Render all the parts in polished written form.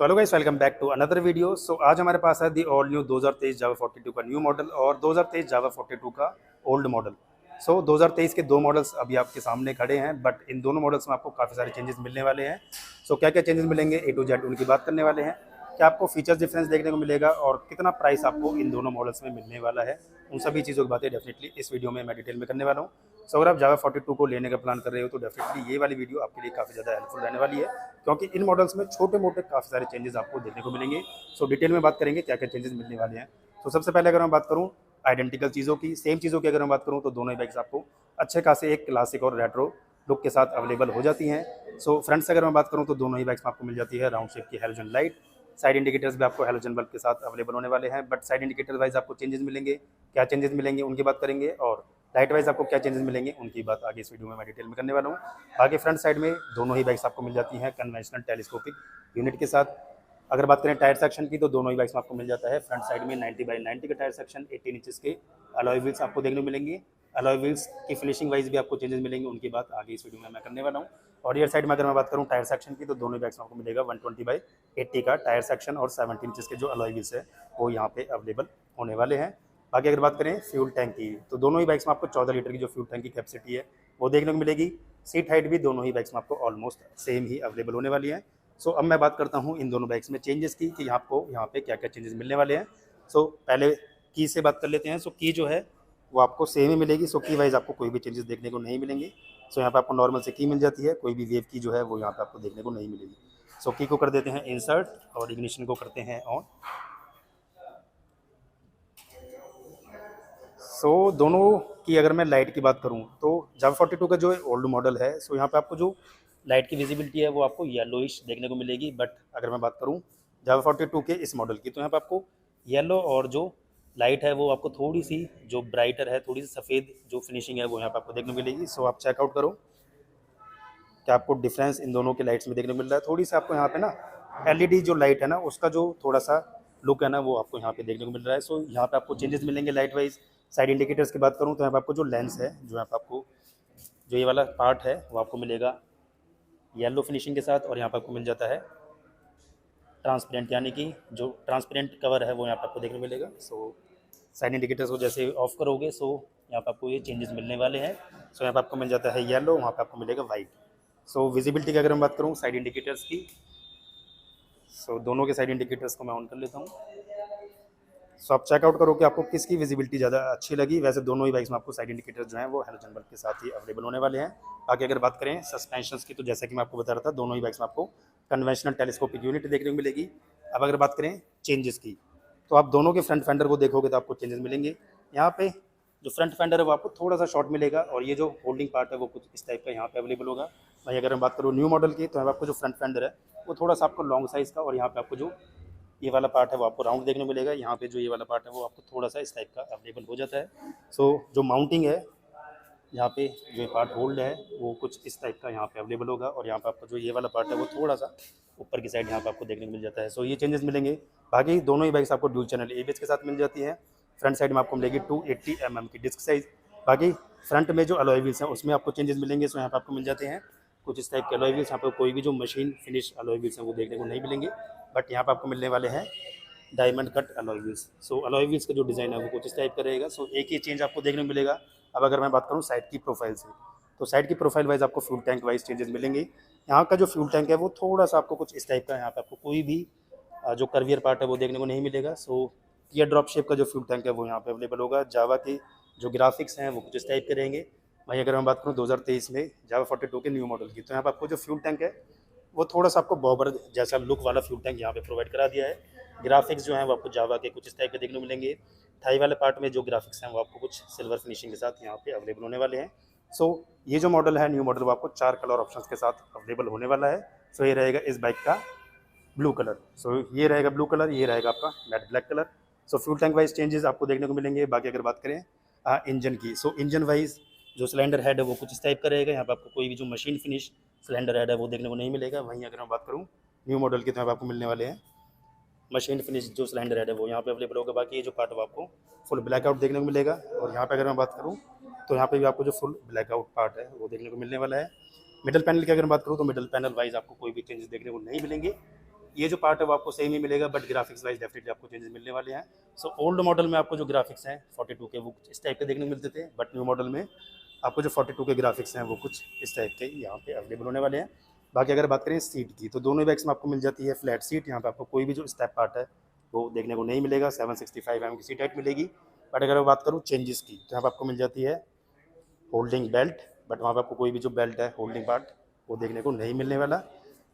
So hello guys, welcome back to another video. So आज हमारे पास है दी ऑल न्यू 2023 जावा 42 का न्यू मॉडल और 2023 जावा 42 का ओल्ड मॉडल। सो 2023 के दो मॉडल्स अभी आपके सामने खड़े हैं, बट इन दोनों मॉडल्स में आपको काफ़ी सारे चेंजेस मिलने वाले हैं। सो क्या क्या चेंजेस मिलेंगे ए टू जेड उनकी बात करने वाले हैं। क्या आपको फीचर्स डिफरेंस देखने को मिलेगा और कितना प्राइस आपको इन दोनों मॉडल्स में मिलने वाला है, उन सभी चीज़ों की बातें डेफिनेटली इस वीडियो में मैं डिटेल में करने वाला हूँ। सो अगर आप जावा 42 को लेने का प्लान कर रहे हो तो डेफिनेटली ये वाली वीडियो आपके लिए काफ़ी ज़्यादा हेल्पफुल रहने वाली है, क्योंकि इन मॉडल्स में छोटे मोटे काफ़ी सारे चेंजेस आपको देखने को मिलेंगे। सो डिटेल में बात करेंगे क्या क्या चेंजेस मिलने वाले हैं। तो सबसे पहले अगर मैं बात करूँ आइडेंटिकल चीज़ों की, सेम चीज़ों की अगर मैं बात करूँ तो दोनों ही बाइक्स आपको अच्छे खासे एक क्लासिक और रेट्रो लुक के साथ अवेलेबल हो जाती हैं। सो फ्रंट से अगर मैं बात करूँ तो दोनों ही बाइक्स में आपको मिल जाती है राउंड शेप की हैलोजन लाइट। साइड इंडिकेटर्स भी आपको हैलोजन बल्ब के साथ अवेलेबल होने वाले हैं, बट साइड इंडिकेटर वाइज आपको चेंजेस मिलेंगे। क्या चेंजेस मिलेंगे उनकी बात करेंगे, और लाइट वाइज आपको क्या चेंजेस मिलेंगे उनकी बात आगे इस वीडियो में मैं डिटेल में करने वाला हूँ। आगे फ्रंट साइड में दोनों ही बाइक्स आपको मिल जाती हैं कन्वेंशनल टेलीस्कोपिक यूनिट के साथ। अगर बात करें टायर सेक्शन की तो दोनों ही बाइक्स में आपको मिल जाता है फ्रंट साइड में 90/90 का टायर सेक्शन, 18 इंचेस के अलॉय व्हील्स आपको देखने को मिलेंगे। अलॉय व्हील्स की फिनिशिंग वाइज भी आपको चेंजेस मिलेंगे, उनकी बात आगे इस वीडियो में मैं करने वाला हूँ। और रियर साइड में अगर मैं बात करूँ टायर सेक्शन की तो दोनों ही बाइक्स में आपको मिलेगा 120/80 का टायर सेक्शन और 17 इंचेस के जो अलॉय व्हील्स है वो यहाँ पे अवेलेबल होने वाले हैं। बाकी अगर बात करें फ्यूल टैंक की तो दोनों ही बाइक्स में आपको 14 लीटर की जो फ्यूल टैंक की कैपेसिटी है वो देखने को मिलेगी। सीट हाइट भी दोनों ही बाइक्स में आपको ऑलमोस्ट सेम ही अवेलेबल होने वाली है। सो अब मैं बात करता हूँ इन दोनों बाइक्स में चेंजेस की कि आपको यहाँ पे क्या क्या चेंजेस मिलने वाले हैं। सो पहले की से बात कर लेते हैं। सो की जो है वो आपको सेम ही मिलेगी। सो की वाइज आपको कोई भी चेंजेस देखने को नहीं मिलेंगे। सो यहाँ पे आपको नॉर्मल से की मिल जाती है, कोई भी वेव की जो है वो यहाँ पे आपको देखने को नहीं मिलेगी। सो की को कर देते हैं इंसर्ट और इग्निशन को करते हैं ऑन। सो दोनों की अगर मैं लाइट की बात करूं तो जावा 42 का जो ओल्ड मॉडल है, सो यहाँ पे आपको जो लाइट की विजिबिलिटी है वो आपको येलोइश देखने को मिलेगी। बट अगर मैं बात करूं जावा 42 के इस मॉडल की तो यहाँ पे आपको येलो और जो लाइट है वो आपको थोड़ी सी जो ब्राइटर है, थोड़ी सी सफ़ेद जो फिनिशिंग है वो यहाँ पे आपको देखने को मिलेगी। सो आप चेकआउट करो कि आपको डिफरेंस इन दोनों के लाइट्स में देखने को मिल रहा है। थोड़ी सी आपको यहाँ पे ना एलईडी जो लाइट है ना उसका जो थोड़ा सा लुक है ना वो आपको यहाँ पे देखने को मिल रहा है। सो यहाँ पे आपको चेंजेस मिलेंगे लाइट वाइज। साइड इंडिकेटर्स की बात करूँ तो यहाँ पे आपको जो लेंस है, जो यहाँ पे आपको जो ये वाला पार्ट है वो आपको मिलेगा येलो फिनिशिंग के साथ, और यहाँ पे आपको मिल जाता है ट्रांसपेरेंट, यानी कि जो ट्रांसपेरेंट कवर है वो यहाँ पे आपको देखने को मिलेगा। सो साइड इंडिकेटर्स को जैसे ऑफ करोगे सो यहाँ पे आपको ये चेंजेस मिलने वाले हैं। सो यहाँ पे आपको मिल जाता है येलो, वहाँ पे आपको मिलेगा वाइट। सो विजिबिलिटी की अगर मैं बात करूँ साइड इंडिकेटर्स की, सो दोनों के साइड इंडिकेटर्स को मैं ऑन कर लेता हूँ। सो आप चेकआउट करो कि आपको किसकी विजिबिलिटी ज़्यादा अच्छी लगी। वैसे दोनों ही बाइक्स में आपको साइड इंडिकेटर्स जो हैं वो हैलोजन बल्ब के साथ ही अवेलेबल होने वाले हैं। बाकी अगर बात करें सस्पेंशंस की तो जैसा कि मैं आपको बता रहा था दोनों ही बाइक्स में आपको कन्वेंशनल टेलीस्कोपिक यूनिट देखने को मिलेगी। अब अगर बात करें चेंजेस की तो आप दोनों के फ्रंट फेंडर को देखोगे तो आपको चेंजेस मिलेंगे। यहाँ पे जो फ्रंट फेंडर है वो आपको थोड़ा सा शॉर्ट मिलेगा, और ये जो होल्डिंग पार्ट है वो कुछ इस टाइप का यहाँ पे अवेलेबल होगा। भाई अगर मैं बात करूँ न्यू मॉडल की तो यहाँ पे आपको जो फ्रंट फेंडर है वो थोड़ा सा आपको लॉन्ग साइज़ का, और यहाँ पे आपको जो ये वाला पार्ट है वो आपको राउंड देखने को मिलेगा। यहाँ पे जो ये वाला पार्ट है वो आपको थोड़ा सा इस टाइप का अवेलेबल हो जाता है। सो जो माउंटिंग है यहाँ पे जो पार्ट होल्ड है वो कुछ इस टाइप का यहाँ पे अवेलेबल होगा, और यहाँ पे आपको जो ये वाला पार्ट है वो थोड़ा सा ऊपर की साइड यहाँ पे आपको देखने को मिल जाता है। सो ये चेंजेस मिलेंगे। बाकी दोनों ही बाइक्स आपको ड्यूल चैनल एबीएस के साथ मिल जाती है। फ्रंट साइड में आपको मिलेगी 280 mm की डिस्क साइज। बाकी फ्रंट में जो अलॉय व्हील्स हैं उसमें आपको चेंजेस मिलेंगे। सो यहाँ पे आपको मिल जाते हैं कुछ इस टाइप के अलॉय व्हील्स। यहाँ पे कोई भी जो मशीन फिनिश अलॉय व्हील्स हैं वो देखने को नहीं मिलेंगे, बट यहाँ पे आपको मिलने वाले हैं डायमंड कट अलॉय व्हील्स। सो अलॉय व्हील्स का जो डिज़ाइन है वो कुछ इस टाइप का रहेगा। सो एक ही चेंज आपको देखने को मिलेगा। अब अगर मैं बात करूँ साइड की प्रोफाइल से तो साइड की प्रोफाइल वाइज आपको फ्यूल टैंक वाइज चेंजेस मिलेंगे। यहाँ का जो फ्यूल टैंक है वो थोड़ा सा आपको कुछ इस टाइप का, यहाँ पे आपको कोई भी जो कर्वियर पार्ट है वो देखने को नहीं मिलेगा। सो टीयर ड्रॉप शेप का जो फ्यूल टैंक है वो यहाँ पे अवेलेबल होगा। जावा की जो ग्राफिक्स हैं वो कुछ इस टाइप के रहेंगे। भाई अगर मैं बात करूँ 2023 में जावा 42 के न्यू मॉडल की तो यहाँ पर आपको जो फ्यूल टैंक है वो थोड़ा सा आपको बॉबर जैसा लुक वाला फ्यूल टैंक यहाँ पे प्रोवाइड करा दिया है। ग्राफिक्स जो हैं वो आपको जावा के कुछ इस टाइप के देखने को मिलेंगे। थाई वाले पार्ट में जो ग्राफिक्स हैं वो आपको कुछ सिल्वर फिनिशिंग के साथ यहाँ पे अवेलेबल होने वाले हैं। सो ये जो मॉडल है न्यू मॉडल वो आपको 4 कलर ऑप्शंस के साथ अवेलेबल होने वाला है। सो ये रहेगा इस बाइक का ब्लू कलर, सो ये रहेगा ब्लू कलर, ये रहेगा आपका मैट ब्लैक कलर। सो फ्यूल टैंक वाइज चेंजेस आपको देखने को मिलेंगे। बाकी अगर बात करें इंजन की, सो इंजन वाइज जो सिलेंडर हेड है वो कुछ इस टाइप का रहेगा। यहाँ पर आपको कोई भी जो मशीन फिनिश सिलेंडर हेड है वो देखने को नहीं मिलेगा। वहीं अगर मैं बात करूँ न्यू मॉडल की तो यहाँ पर आपको मिलने वाले हैं मशीन फिनिश जो सिलेंडर हेड है वो यहाँ पे अवेलेबल होगा। बाकी ये जो पार्ट है आपको फुल ब्लैकआउट देखने को मिलेगा। और यहाँ पे अगर मैं बात करूँ तो यहाँ पे भी आपको जो फुल ब्लैकआउट पार्ट है वो देखने को मिलने वाला है। मिडल पैनल की अगर मैं बात करूँ तो मिडल पैनल वाइज आपको कोई भी चेंजेस देखने को नहीं मिलेंगे। ये जो पार्ट है वो आपको सेम ही मिलेगा, बट ग्राफिक्स वाइज डेफिनेटली आपको चेंजेस मिलने वाले हैं। सो ओल्ड मॉडल में आपको जो ग्राफिक्स हैं 42 के वो इस टाइप के देखने को मिलते थे, बट न्यू मॉडल में आपको जो 42 के ग्राफिक्स हैं वो कुछ इस टाइप के यहाँ पे अवेलेबल होने वाले हैं। बाकी अगर बात करें सीट की, तो दोनों बाइक्स में आपको मिल जाती है फ्लैट सीट। यहाँ पे आपको कोई भी जो स्टेप पार्ट है वो देखने को नहीं मिलेगा। 765 mm की सीट हाइट मिलेगी। बट अगर मैं बात करूँ चेंजेस की, तो यहाँ पे आपको मिल जाती है होल्डिंग बेल्ट, बट वहाँ पे आपको कोई भी जो बेल्ट है होल्डिंग पार्ट वो देखने को नहीं मिलने वाला।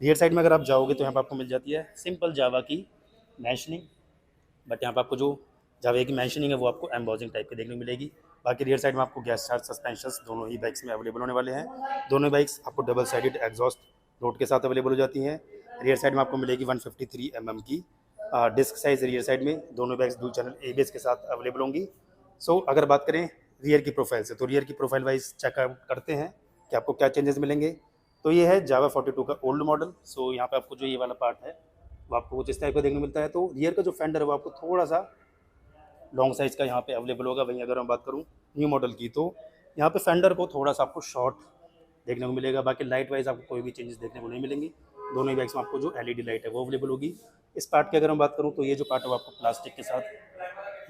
रियर साइड में अगर आप जाओगे तो यहाँ पे आपको मिल जाती है सिंपल जावा की मैशनिंग, बट यहाँ पे आपको जो जावा की मैशनिंग है वो आपको एम्बॉजिंग टाइप की देखने को मिलेगी। बाकी रियर साइड में आपको गैस चार्ज सस्पेंशन दोनों ही बाइक्स में अवेलेबल होने वाले हैं। दोनों बाइक्स आपको डबल साइडेड एग्जॉस्ट रोड के साथ अवेलेबल हो जाती हैं। रियर साइड में आपको मिलेगी 153 mm की डिस्क साइज रियर साइड में। दोनों बाइक्स डुअल चैनल ABS के साथ अवेलेबल होंगी। सो अगर बात करें रियर की प्रोफाइल से, तो रियर की प्रोफाइल वाइज चेकआउट करते हैं कि आपको क्या चेंजेस मिलेंगे। तो ये है जावा 42 का ओल्ड मॉडल। सो यहाँ पे आपको जो ये वाला पार्ट है वो आपको कुछ इस टाइप का देखने को मिलता है। तो रियर का जो फेंडर है वो आपको थोड़ा सा लॉन्ग साइज़ का यहाँ पे अवेलेबल होगा। वहीं अगर मैं बात करूँ न्यू मॉडल की, तो यहाँ पे फेंडर को थोड़ा सा आपको शॉर्ट देखने को मिलेगा। बाकी लाइट वाइज आपको कोई भी चेंजेस देखने को नहीं मिलेंगी। दोनों ही बाइक्स में आपको जो LED लाइट है वो अवेलेबल होगी। इस पार्ट की अगर मैं बात करूँ तो ये जो पार्ट है वो आपको प्लास्टिक के साथ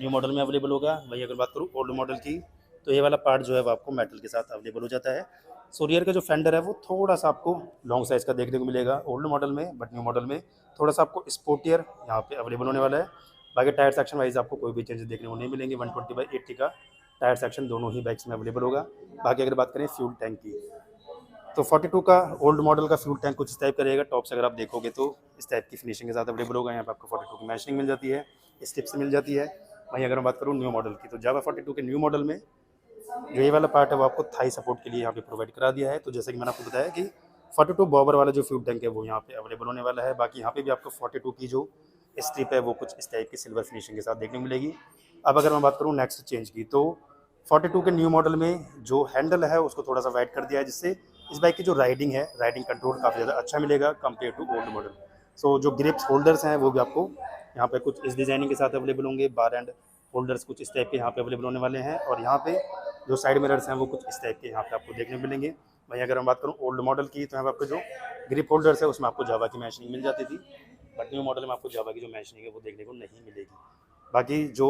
न्यू मॉडल में अवेलेबल होगा। वहीं अगर बात करूँ ओल्ड मॉडल की, तो ये वाला पार्ट जो है वो आपको मेटल के साथ अवेलेबल हो जाता है। सो रियर का जो फेंडर है वो थोड़ा सा आपको लॉन्ग साइज़ का देखने को मिलेगा ओल्ड मॉडल में, बट न्यू मॉडल में थोड़ा सा आपको स्पोर्टियर यहाँ पे अवेलेबल होने वाला है। बाकी टायर सेक्शन वाइज आपको कोई भी चेंजेस देखने को नहीं मिलेंगे। 120/80 का टायर सेक्शन दोनों ही बाइक्स में अवेलेबल होगा। बाकी अगर बात करें फ्यूल टैंक की, तो 42 का ओल्ड मॉडल का फ्यूल टैंक कुछ इस टाइप का रहेगा। टॉप से अगर आप देखोगे तो इस टाइप की फिनिशिंग के साथ अवेलेबल होगा। यहाँ पे आपको 42 की मैशिंग मिल जाती है, स्टिप्स मिल जाती है। वहीं अगर मैं बात करूँ न्यू मॉडल की, तो जावा 42 के न्यू मॉडल में जो ये वाला पार्ट है वो आपको थाई सपोर्ट के लिए यहाँ पे प्रोवाइड करा दिया है। तो जैसे कि मैंने आपको बताया कि 42 बॉबर वाला जो फ्यूल टैंक है वो यहाँ पे अवेलेबल होने वाला है। बाकी यहाँ पे भी आपको 42 की जो स्ट्रिप है वो कुछ इस टाइप की सिल्वर फिनिशिंग के साथ देखने को मिलेगी। अब अगर मैं बात करूँ नेक्स्ट चेंज की, तो 42 के न्यू मॉडल में जो हैंडल है उसको थोड़ा सा वाइड कर दिया है, जिससे इस बाइक की जो राइडिंग है, राइडिंग कंट्रोल काफ़ी ज़्यादा अच्छा मिलेगा कंपेयर टू ओल्ड मॉडल। सो जो ग्रिप्स होल्डर्स हैं वो भी आपको यहाँ पे कुछ इस डिज़ाइनिंग के साथ अवेलेबल होंगे। बार एंड होल्डर्स कुछ इस टाइप के यहाँ पे अवेलेबल होने वाले हैं, और यहाँ पे जो साइड मिरर्स हैं वो कुछ इस टाइप के यहाँ पे आपको देखने को मिलेंगे। वहीं अगर मैं बात करूँ ओल्ड मॉडल की, तो यहाँ पे आपको जो ग्रिप होल्डर्स है उसमें आपको जावा की मैशनिंग मिल जाती थी, बट न्यू मॉडल में आपको जावा की जो मैशनिंग है वो देखने को नहीं मिलेगी। बाकी जो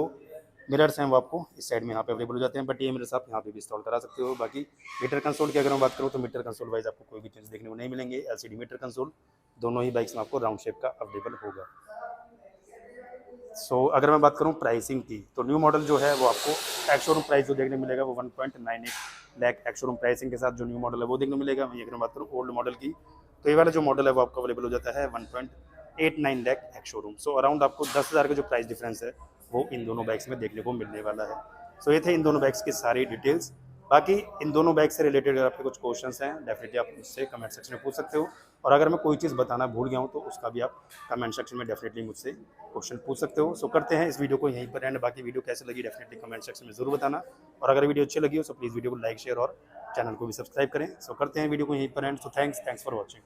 मिरर्स हैं वो आपको इस साइड में यहाँ पे अवेलेबल हो जाते हैं, बट ये मिरर्स आप यहाँ पे भी इंस्टॉल करा सकते हो। बाकी मीटर कंसोल की अगर मैं बात करूँ, तो मीटर कंसोल वाइज आपको कोई भी चेंज देखने को नहीं मिलेंगे। LCD मीटर कंसोल दोनों ही बाइक्स में आपको राउंड शेप का अवेलेबल होगा। सो अगर मैं बात करूँ प्राइसिंग की, तो न्यू मॉडल जो है वो आपको एक्स शोरूम प्राइस जो देखने को मिलेगा वो 1.98 लाख एक्स शोरूम प्राइसिंग के साथ जो न्यू मॉडल है वो देखने को मिलेगा। वहीं अगर मैं बात करूँ ओल्ड मॉडल की, तो ये वाला जो मॉडल है वो आपको अवेलेबल हो जाता है 1.89 lakh ex showroom. So around आपको 10,000 का जो प्राइस डिफरेंस है वो इन दोनों बाइक्स में देखने को मिलने वाला है। सो ये थे इन दोनों बाइक्स की सारी डिटेल्स। बाकी इन दोनों बाइक से रिलेटेड अगर आपके कुछ क्वेश्चंस हैं डेफिनेटली आप मुझसे कमेंट सेक्शन में पूछ सकते हो, और अगर मैं कोई चीज़ बताना भूल गया हूँ तो उसका भी आप कमेंट सेक्शन में डेफिनेटली मुझसे क्वेश्चन पूछ सकते हो। सो करते हैं इस वीडियो को यहीं पर एंड। बाकी वीडियो कैसे लगी डेफिनेटली कमेंट सेक्शन में ज़रूर बताना, और अगर वीडियो अच्छी लगी हो तो प्लीज़ वीडियो को लाइक शेयर और चैनल को भी सब्सक्राइब करें। सो करते हैं वीडियो को यहीं पर and. So thanks for watching.